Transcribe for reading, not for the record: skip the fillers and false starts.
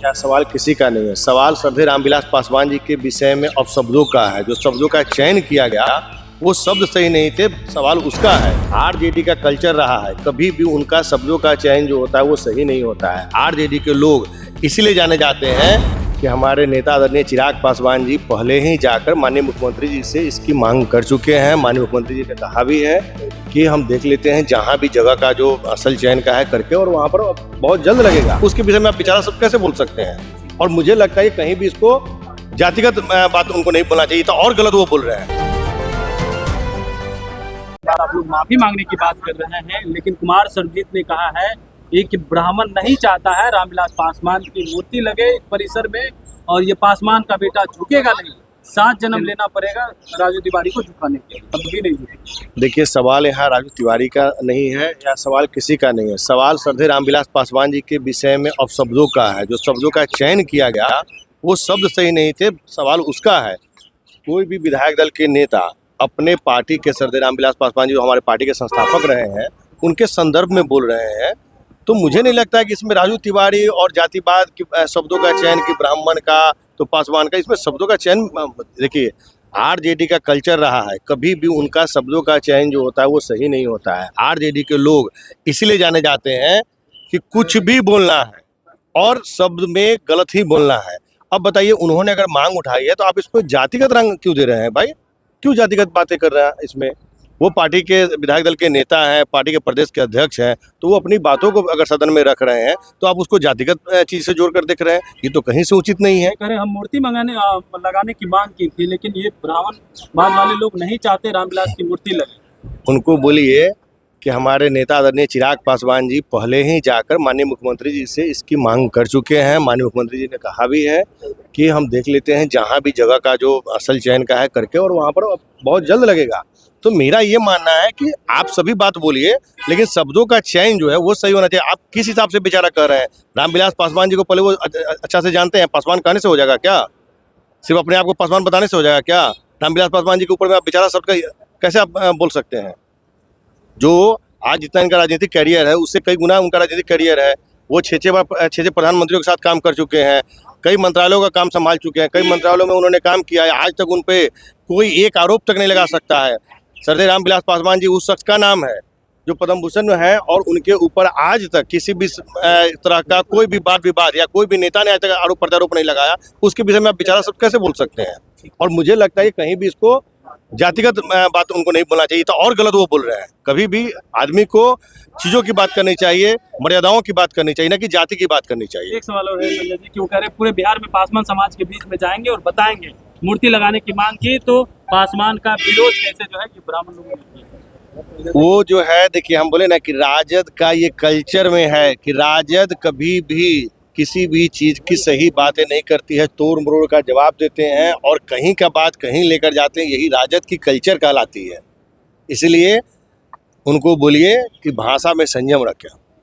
क्या सवाल किसी का नहीं है। सवाल श्रद्धेय रामविलास पासवान जी के विषय में अपशब्दों का है। जो शब्दों का चयन किया गया वो शब्द सही नहीं थे, सवाल उसका है। आरजेडी का कल्चर रहा है, कभी भी उनका शब्दों का चयन जो होता है वो सही नहीं होता है। आरजेडी के लोग इसीलिए जाने जाते हैं कि हमारे नेता आदरणीय चिराग पासवान जी पहले ही जाकर माननीय मुख्यमंत्री जी से इसकी मांग कर चुके हैं। माननीय मुख्यमंत्री जी ने कहा भी है कि हम देख लेते हैं जहां भी जगह का जो असल चयन का है करके, और वहां पर बहुत जल्द लगेगा। उसके विषय में आप बेचारा सब कैसे बोल सकते हैं। और मुझे लगता है कहीं भी इसको जातिगत बात उनको नहीं बोलना चाहिए था, और गलत वो बोल रहे हैं। आप लोग माफी मांगने की बात कर रहे हैं, लेकिन कुमार सर्वजीत ने कहा है कि ब्राह्मण नहीं चाहता है रामविलास पासवान की मूर्ति लगे परिसर में, और ये पासवान का बेटा झुकेगा नहीं। 7 जन्म लेना पड़ेगा राजू तिवारी को झुकाने के लिए, तब भी नहीं झुकेगा। देखिए, सवाल यहाँ राजू तिवारी का नहीं है या सवाल किसी का नहीं है। सवाल श्रद्धेय रामविलास पासवान जी के विषय में अपशब्दों का है। जो शब्दों का चयन किया गया वो शब्द सही नहीं थे, सवाल उसका है। कोई भी विधायक दल के नेता अपने पार्टी के श्रद्धेय रामविलास पासवान जी जो हमारे पार्टी के संस्थापक रहे हैं उनके संदर्भ में बोल रहे हैं, तो मुझे नहीं लगता है कि इसमें राजू तिवारी और जातिवाद की शब्दों का चयन कि ब्राह्मण का तो पासवान का, इसमें शब्दों का चयन देखिए आरजेडी का कल्चर रहा है, कभी भी उनका शब्दों का चयन जो होता है वो सही नहीं होता है। आरजेडी के लोग इसीलिए जाने जाते हैं कि कुछ भी बोलना है और शब्द में गलत ही बोलना है। अब बताइए, उन्होंने अगर मांग उठाई है तो आप इसको जातिगत रंग क्यों दे रहे हैं भाई? क्यों जातिगत बातें कर रहे हैं इसमें? वो पार्टी के विधायक दल के नेता हैं, पार्टी के प्रदेश के अध्यक्ष हैं, तो वो अपनी बातों को अगर सदन में रख रहे हैं तो आप उसको जातिगत चीज से जोड़ कर देख रहे हैं। ये तो कहीं से उचित नहीं है। कह रहे हम मूर्ति लगाने की मांग की थी, लेकिन ये ब्राह्मणवाद वाले लोग नहीं चाहते रामविलास की मूर्ति लगे। उनको बोलिए कि हमारे नेता आदरणीय चिराग पासवान जी पहले ही जाकर माननीय मुख्यमंत्री जी से इसकी मांग कर चुके हैं। माननीय मुख्यमंत्री जी ने कहा भी है कि हम देख लेते हैं जहां भी जगह का जो असल चयन का है करके, और वहां पर बहुत जल्द लगेगा। तो मेरा ये मानना है कि आप सभी बात बोलिए, लेकिन शब्दों का चयन जो है वो सही होना चाहिए। आप किस हिसाब से बेचारा कर रहे हैं? रामविलास पासवान जी को पहले वो अच्छा से जानते हैं? पासवान कहने से हो जाएगा क्या? सिर्फ अपने आप को पासवान बताने से हो जाएगा क्या? रामविलास पासवान जी के ऊपर में आप बेचारा सबका कैसे आप बोल सकते हैं? जो आज जितना इनका राजनीतिक करियर है उससे कई गुना उनका राजनीतिक करियर है। वो छः प्रधानमंत्रियों के साथ काम कर चुके हैं, कई मंत्रालयों का काम संभाल चुके हैं, कई मंत्रालयों में उन्होंने काम किया है। आज तक उन पे कोई एक आरोप तक नहीं लगा सकता है। श्रद्धेय रामविलास पासवान जी उस शख्स का नाम है जो पद्म भूषण में है, और उनके ऊपर आज तक किसी भी तरह का कोई भी वाद विवाद या कोई भी नेता ने आज तक आरोप प्रत्यारोप नहीं लगाया। उसके विषय में आप बेचारा सब कैसे बोल सकते हैं? और मुझे लगता है कहीं भी इसको जातिगत बात उनको नहीं बोलना चाहिए था, और गलत वो बोल रहे हैं। कभी भी आदमी को चीजों की बात करनी चाहिए, मर्यादाओं की बात करनी चाहिए, ना कि जाति की बात करनी चाहिए। एक सवाल और है संजय जी, क्यों कह रहे पूरे बिहार में पासवान समाज के बीच में जाएंगे और बताएंगे मूर्ति लगाने की मांग की, तो पासवान का विरोध कैसे जो है कि ब्राह्मण लोग वो जो है, देखिए हम बोले ना कि राजद का ये कल्चर में है कि राजद कभी भी किसी भी चीज की सही बातें नहीं करती है, तोड़ मरोड़ का जवाब देते हैं और कहीं का बात कहीं लेकर जाते हैं। यही राजद की कल्चर कहलाती है। इसलिए उनको बोलिए कि भाषा में संयम रखें।